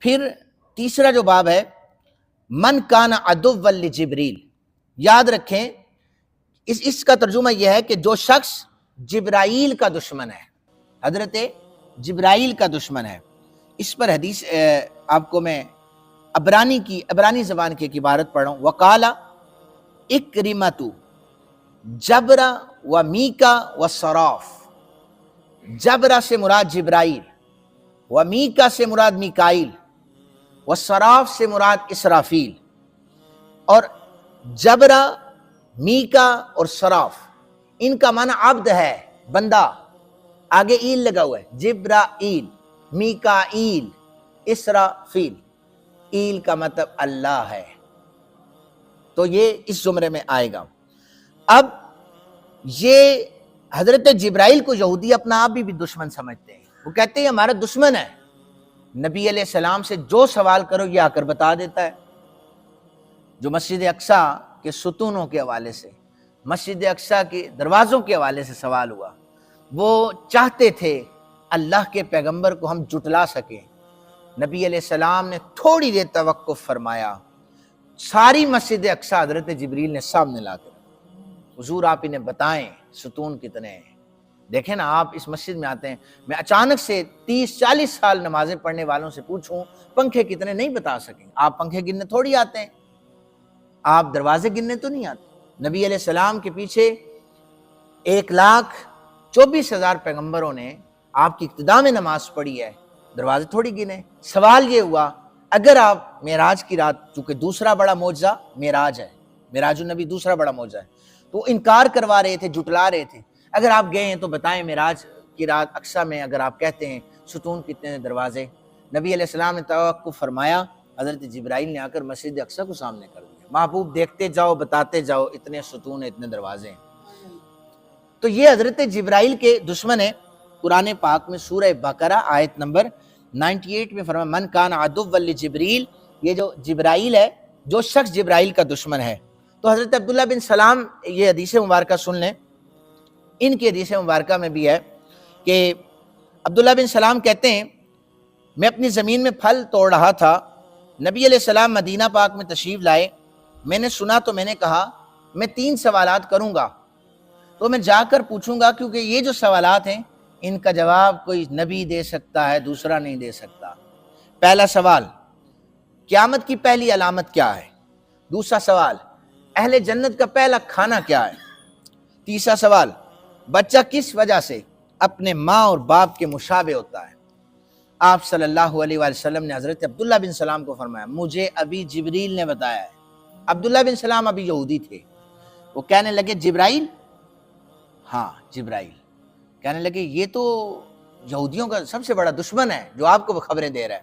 پھر تیسرا جو باب ہے من کان عدوا لجبریل، یاد رکھیں اس کا ترجمہ یہ ہے کہ جو شخص جبرائیل کا دشمن ہے، حضرت جبرائیل کا دشمن ہے۔ اس پر حدیث آپ کو میں عبرانی زبان کی ایک عبارت پڑھ رہا ہوں۔ وقال اکرمۃ جبرا و میکا و صراف، جبرا سے مراد جبرائیل، و میکا سے مراد میکائیل، و صراف سے مراد اسرافیل۔ اور جبرا، میکا اور صراف ان کا معنی عبد ہے، بندہ، آگے ایل لگا ہوا ہے، جبرائیل، میکائیل، اسرافیل۔ ایل کا مطلب اللہ ہے، تو یہ اس زمرے میں آئے گا۔ اب یہ حضرت جبرائیل کو یہودی اپنا آپ بھی دشمن سمجھتے ہیں، وہ کہتے ہیں ہمارا دشمن ہے، نبی علیہ السلام سے جو سوال کرو یہ آ کر بتا دیتا ہے۔ جو مسجد اقصیٰ کے ستونوں کے حوالے سے، مسجد اقصیٰ کے دروازوں کے حوالے سے سوال ہوا، وہ چاہتے تھے اللہ کے پیغمبر کو ہم جھٹلا سکیں، نبی علیہ السلام نے تھوڑی دیر توقف فرمایا، ساری مسجد اقصیٰ حضرت جبریل نے سامنے لا کر، حضور آپ انہیں بتائیں ستون کتنے ہیں۔ دیکھیں نا، آپ اس مسجد میں آتے ہیں، میں اچانک سے 30-40 سال نمازیں پڑھنے والوں سے پوچھوں پنکھے کتنے، نہیں بتا سکیں۔ آپ پنکھے گننے تھوڑی آتے ہیں، آپ دروازے گننے تو نہیں آتے۔ نبی علیہ السلام کے پیچھے 1,24,000 پیغمبروں نے آپ کی ابتدا میں نماز پڑھی ہے، دروازے تھوڑی گنے۔ سوال یہ ہوا، اگر آپ معراج کی رات، چونکہ دوسرا بڑا معجزہ معراج ہے، معراج النبی دوسرا بڑا معجزہ ہے، تو انکار کروا رہے تھے، جھٹلا رہے تھے، اگر آپ گئے ہیں تو بتائیں معراج کی رات اقصیٰ میں اگر آپ کہتے ہیں ستون کتنے دروازے۔ نبی علیہ السلام نے توقف فرمایا، حضرت جبرائیل نے آ کر مسجد اقصیٰ کو سامنے کر دیا، محبوب دیکھتے جاؤ، بتاتے جاؤ، اتنے ستون، اتنے دروازے ہیں۔ تو یہ حضرت جبرائیل کے دشمن ہے۔ قرآن پاک میں سورہ بقرہ آیت نمبر 98 میں فرمایا من کان عدوا لجبریل، یہ جو جبرائیل ہے، جو شخص جبرائیل کا دشمن ہے۔ تو حضرت عبداللہ بن سلام، یہ حدیث مبارکہ سن لیں، ان کی حدیث مبارکہ میں بھی ہے کہ عبداللہ بن سلام کہتے ہیں میں اپنی زمین میں پھل توڑ رہا تھا، نبی علیہ السلام مدینہ پاک میں تشریف لائے، میں نے سنا تو میں نے کہا میں 3 سوالات کروں گا، تو میں جا کر پوچھوں گا، کیونکہ یہ جو سوالات ہیں ان کا جواب کوئی نبی دے سکتا ہے، دوسرا نہیں دے سکتا۔ پہلا سوال، قیامت کی پہلی علامت کیا ہے؟ دوسرا سوال، اہل جنت کا پہلا کھانا کیا ہے؟ تیسرا سوال، بچہ کس وجہ سے اپنے ماں اور باپ کے مشابہ ہوتا ہے؟ آپ صلی اللہ علیہ وآلہ وسلم نے حضرت عبداللہ بن سلام کو فرمایا مجھے ابھی جبریل نے بتایا ہے۔ عبداللہ بن سلام ابھی یہودی تھے، وہ کہنے لگے جبرائیل؟ ہاں جبرائیل۔ کہنے لگے یہ تو یہودیوں کا سب سے بڑا دشمن ہے جو آپ کو خبریں دے رہا ہے۔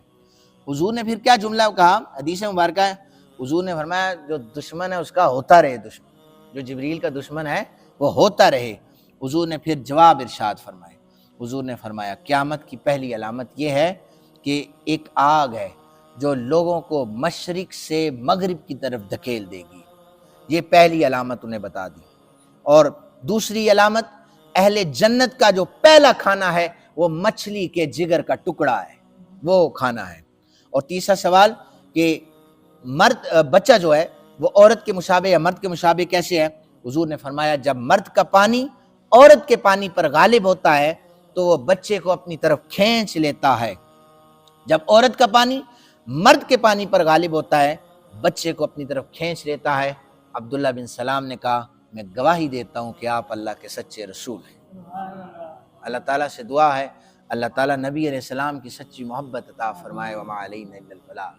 حضور نے پھر کیا جملہ کہا، حدیث مبارکہ ہے، حضور نے فرمایا جو دشمن ہے اس کا ہوتا رہے دشمن، جو جبریل کا دشمن ہے وہ ہوتا رہے۔ حضور نے پھر جواب ارشاد فرمائے، حضور نے فرمایا قیامت کی پہلی علامت یہ ہے کہ ایک آگ ہے جو لوگوں کو مشرق سے مغرب کی طرف دھکیل دے گی، یہ پہلی علامت انہیں بتا دی۔ اور دوسری علامت، اہل جنت کا جو پہلا کھانا ہے وہ مچھلی کے جگر کا ٹکڑا ہے، وہ کھانا ہے۔ اور تیسرا سوال کہ بچہ جو ہے وہ عورت کے مشابہ یا مرد کے مشابہ کیسے ہے؟ حضور نے فرمایا جب مرد کا پانی عورت کے پانی پر غالب ہوتا ہے تو وہ بچے کو اپنی طرف کھینچ لیتا ہے، جب عورت کا پانی مرد کے پانی پر غالب ہوتا ہے بچے کو اپنی طرف کھینچ لیتا ہے۔ عبداللہ بن سلام نے کہا میں گواہی دیتا ہوں کہ آپ اللہ کے سچے رسول ہیں۔ اللہ تعالیٰ سے دعا ہے اللہ تعالیٰ نبی علیہ السلام کی سچی محبت عطا فرمائے، وما علینا الا البلاغ۔